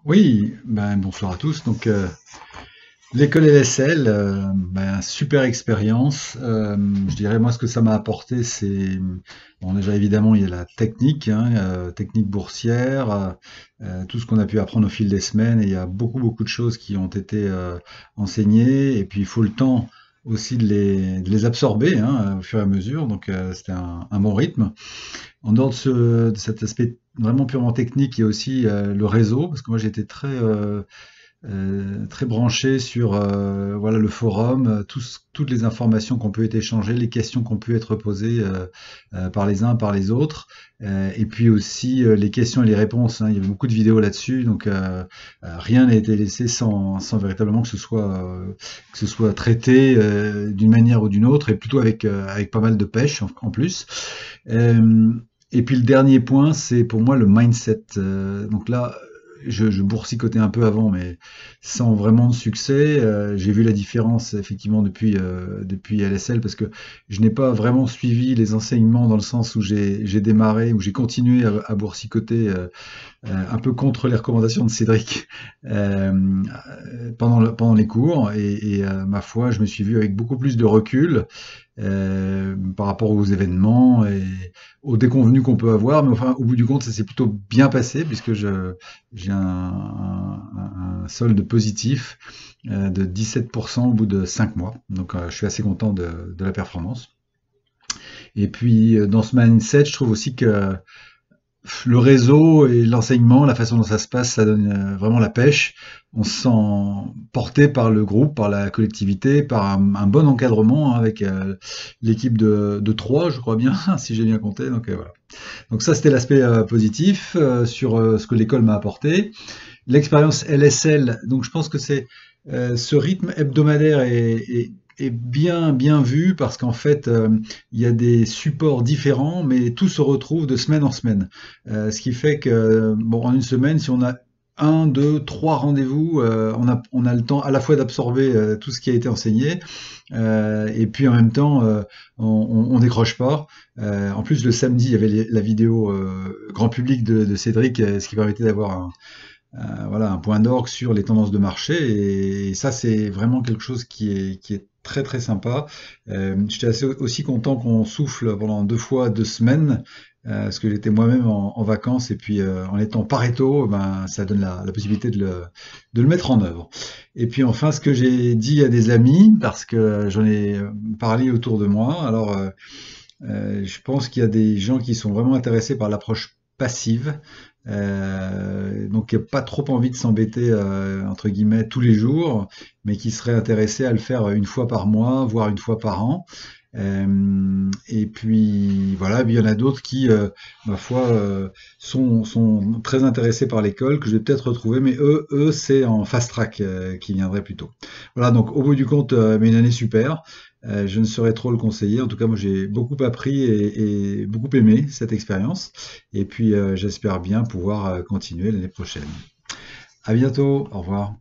Oui, bonsoir à tous. L'école LSL, super expérience. Je dirais moi ce que ça m'a apporté, c'est bon déjà évidemment il y a la technique, hein, technique boursière, tout ce qu'on a pu apprendre au fil des semaines. Et il y a beaucoup de choses qui ont été enseignées. Et puis il faut le temps aussi de les absorber, hein, au fur et à mesure. C'était un bon rythme. En dehors de cet aspect vraiment purement technique, il y a aussi le réseau, parce que moi j'étais très branché sur voilà, le forum, toutes les informations qu'on peut être échangées, les questions qu'on peut être posées par les uns, par les autres, et puis aussi les questions et les réponses, hein. Il y avait beaucoup de vidéos là-dessus, rien n'a été laissé sans véritablement que ce soit traité d'une manière ou d'une autre, et plutôt avec pas mal de pêche en plus. Euh, et puis le dernier point, c'est pour moi le mindset. Donc là, je boursicotais un peu avant, mais sans vraiment de succès. J'ai vu la différence effectivement depuis LSL, parce que je n'ai pas vraiment suivi les enseignements dans le sens où j'ai démarré, où j'ai continué à boursicoter un peu contre les recommandations de Cédric pendant les cours. Ma foi, je me suis vu avec beaucoup plus de recul par rapport aux événements et aux déconvenus qu'on peut avoir. Mais enfin, au bout du compte, ça s'est plutôt bien passé, puisque j'ai un solde positif de 17% au bout de 5 mois. Je suis assez content de la performance. Et puis, dans ce mindset, je trouve aussi que le réseau et l'enseignement, la façon dont ça se passe, ça donne vraiment la pêche. On se sent porté par le groupe, par la collectivité, par un bon encadrement, hein, avec l'équipe de 3, je crois bien, si j'ai bien compté. Voilà. Donc ça, c'était l'aspect positif sur ce que l'école m'a apporté. L'expérience LSL, donc je pense que c'est ce rythme hebdomadaire est bien vu, parce qu'en fait, il y a des supports différents, mais tout se retrouve de semaine en semaine. Ce qui fait que, bon, en une semaine, si on a un, deux, trois rendez-vous, on a le temps à la fois d'absorber tout ce qui a été enseigné, et puis en même temps, on décroche pas. En plus, le samedi, il y avait la vidéo grand public de Cédric, ce qui permettait d'avoir voilà, un point d'orgue sur les tendances de marché. Et ça, c'est vraiment quelque chose qui est très sympa. J'étais aussi content qu'on souffle pendant 2 fois 2 semaines, parce que j'étais moi-même en vacances, et puis en étant Pareto, ça donne la possibilité de le mettre en œuvre. Et puis enfin, ce que j'ai dit à des amis, parce que j'en ai parlé autour de moi, alors je pense qu'il y a des gens qui sont vraiment intéressés par l'approche passive, donc qui n'ont pas trop envie de s'embêter entre guillemets tous les jours, mais qui seraient intéressés à le faire une fois par mois, voire une fois par an. Et puis voilà, il y en a d'autres qui, ma foi, sont très intéressés par l'école, que je vais peut-être retrouver, mais eux, c'est en fast track qui viendrait plutôt. Voilà, donc au bout du compte, mais une année super. Je ne saurais trop le conseiller. En tout cas, moi, j'ai beaucoup appris et beaucoup aimé cette expérience. Et puis, j'espère bien pouvoir continuer l'année prochaine. À bientôt. Au revoir.